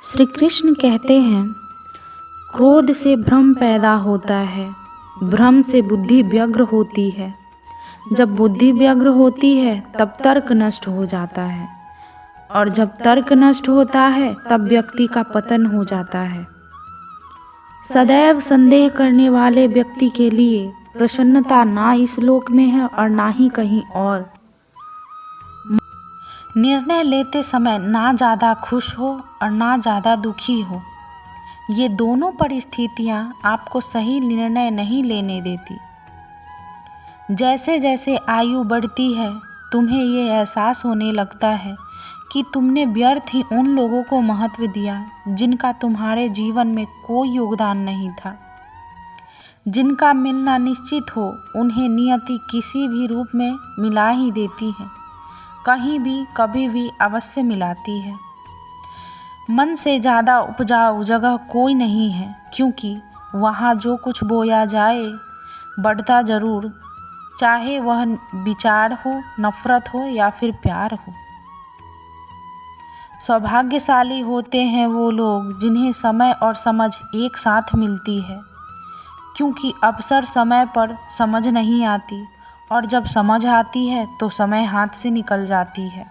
श्री कृष्ण कहते हैं, क्रोध से भ्रम पैदा होता है, भ्रम से बुद्धि व्यग्र होती है। जब बुद्धि व्यग्र होती है तब तर्क नष्ट हो जाता है, और जब तर्क नष्ट होता है तब व्यक्ति का पतन हो जाता है। सदैव संदेह करने वाले व्यक्ति के लिए प्रसन्नता ना इस लोक में है और ना ही कहीं और। निर्णय लेते समय ना ज़्यादा खुश हो और ना ज़्यादा दुखी हो। ये दोनों परिस्थितियाँ आपको सही निर्णय नहीं लेने देती। जैसे जैसे आयु बढ़ती है तुम्हें ये एहसास होने लगता है कि तुमने व्यर्थ ही उन लोगों को महत्व दिया जिनका तुम्हारे जीवन में कोई योगदान नहीं था। जिनका मिलना निश्चित हो उन्हें नियति किसी भी रूप में मिला ही देती है, कहीं भी कभी भी अवश्य मिलाती है। मन से ज़्यादा उपजाऊ जगह कोई नहीं है, क्योंकि वहाँ जो कुछ बोया जाए बढ़ता ज़रूर, चाहे वह विचार हो, नफ़रत हो या फिर प्यार हो। सौभाग्यशाली होते हैं वो लोग जिन्हें समय और समझ एक साथ मिलती है, क्योंकि अवसर समय पर समझ नहीं आती, और जब समझ आती है तो समय हाथ से निकल जाती है।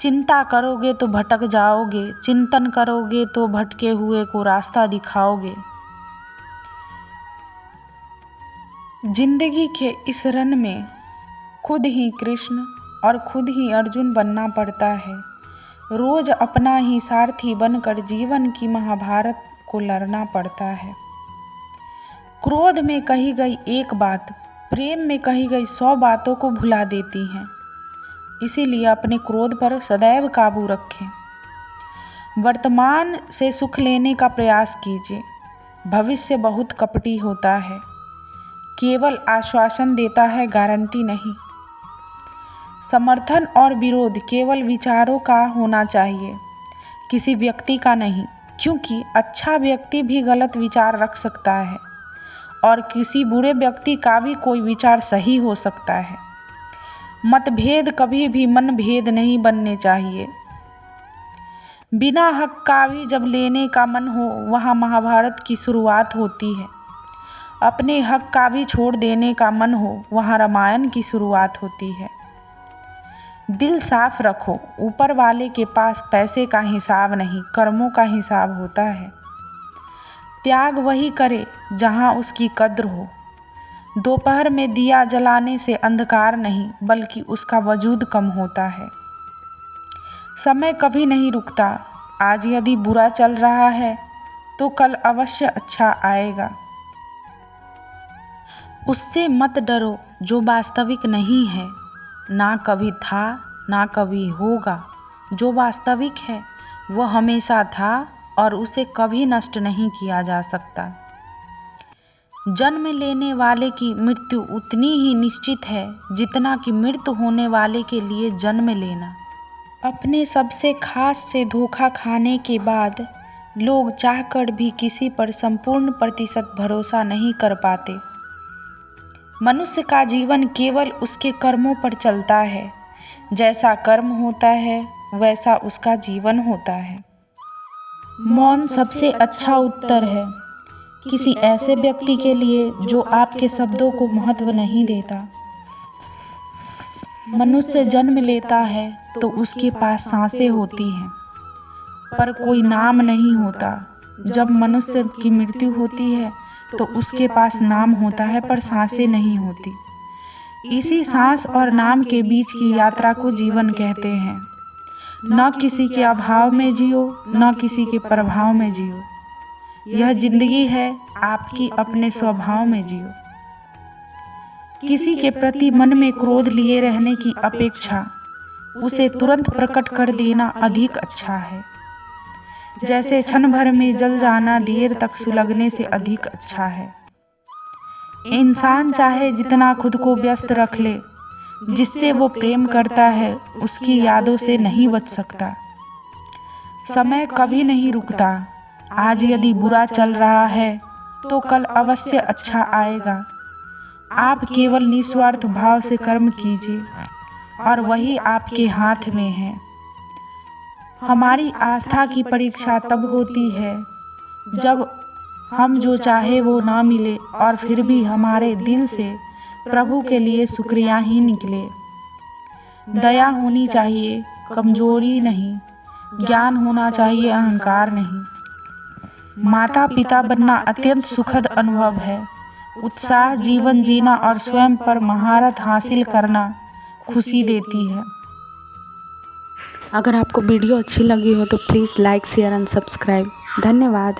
चिंता करोगे तो भटक जाओगे, चिंतन करोगे तो भटके हुए को रास्ता दिखाओगे। जिंदगी के इस रन में खुद ही कृष्ण और खुद ही अर्जुन बनना पड़ता है। रोज अपना ही सारथी बनकर जीवन की महाभारत को लड़ना पड़ता है। क्रोध में कही गई एक बात प्रेम में कही गई 100 बातों को भुला देती हैं। इसीलिए अपने क्रोध पर सदैव काबू रखें। वर्तमान से सुख लेने का प्रयास कीजिए। भविष्य बहुत कपटी होता है, केवल आश्वासन देता है, गारंटी नहीं। समर्थन और विरोध केवल विचारों का होना चाहिए, किसी व्यक्ति का नहीं, क्योंकि अच्छा व्यक्ति भी गलत विचार रख सकता है और किसी बुरे व्यक्ति का भी कोई विचार सही हो सकता है। मतभेद कभी भी मनभेद नहीं बनने चाहिए। बिना हक का भी जब लेने का मन हो वहाँ महाभारत की शुरुआत होती है। अपने हक का भी छोड़ देने का मन हो वहाँ रामायण की शुरुआत होती है। दिल साफ रखो, ऊपर वाले के पास पैसे का हिसाब नहीं, कर्मों का हिसाब होता है। त्याग वही करे जहाँ उसकी कद्र हो। दोपहर में दिया जलाने से अंधकार नहीं बल्कि उसका वजूद कम होता है। समय कभी नहीं रुकता। आज यदि बुरा चल रहा है तो कल अवश्य अच्छा आएगा। उससे मत डरो जो वास्तविक नहीं है, ना कभी था ना कभी होगा। जो वास्तविक है वह हमेशा था और उसे कभी नष्ट नहीं किया जा सकता। जन्म लेने वाले की मृत्यु उतनी ही निश्चित है जितना कि मृत्यु होने वाले के लिए जन्म लेना। अपने सबसे खास से धोखा खाने के बाद लोग चाहकर भी किसी पर संपूर्ण प्रतिशत भरोसा नहीं कर पाते। मनुष्य का जीवन केवल उसके कर्मों पर चलता है। जैसा कर्म होता है वैसा उसका जीवन होता है। मौन सबसे अच्छा उत्तर है किसी ऐसे व्यक्ति के लिए जो आपके शब्दों को महत्व नहीं देता। मनुष्य जन्म लेता है तो उसके पास सांसें होती हैं, पर कोई नाम नहीं होता। जब मनुष्य की मृत्यु होती है तो उसके पास नाम होता है पर सांसें नहीं होती। इसी सांस और नाम के बीच की यात्रा को जीवन कहते हैं। न किसी के अभाव में जियो, न किसी के प्रभाव में जियो। यह जिंदगी है, आपकी अपने स्वभाव में जियो। किसी के प्रति मन में क्रोध लिए रहने की अपेक्षा उसे तुरंत प्रकट कर देना अधिक अच्छा है। जैसे क्षण भर में जल जाना देर तक सुलगने से अधिक अच्छा है। इंसान चाहे जितना खुद को व्यस्त रख ले, जिससे वो प्रेम करता है उसकी यादों से नहीं बच सकता। समय कभी नहीं रुकता। आज यदि बुरा चल रहा है तो कल अवश्य अच्छा आएगा। आप केवल निस्वार्थ भाव से कर्म कीजिए और वही आपके हाथ में है। हमारी आस्था की परीक्षा तब होती है जब हम जो चाहे वो ना मिले और फिर भी हमारे दिल से प्रभु के लिए शुक्रिया ही निकले। दया होनी चाहिए, कमजोरी नहीं। ज्ञान होना चाहिए, अहंकार नहीं। माता पिता बनना अत्यंत सुखद अनुभव है। उत्साह, जीवन जीना और स्वयं पर महारत हासिल करना खुशी देती है। अगर आपको वीडियो अच्छी लगी हो तो please like, share and subscribe. धन्यवाद।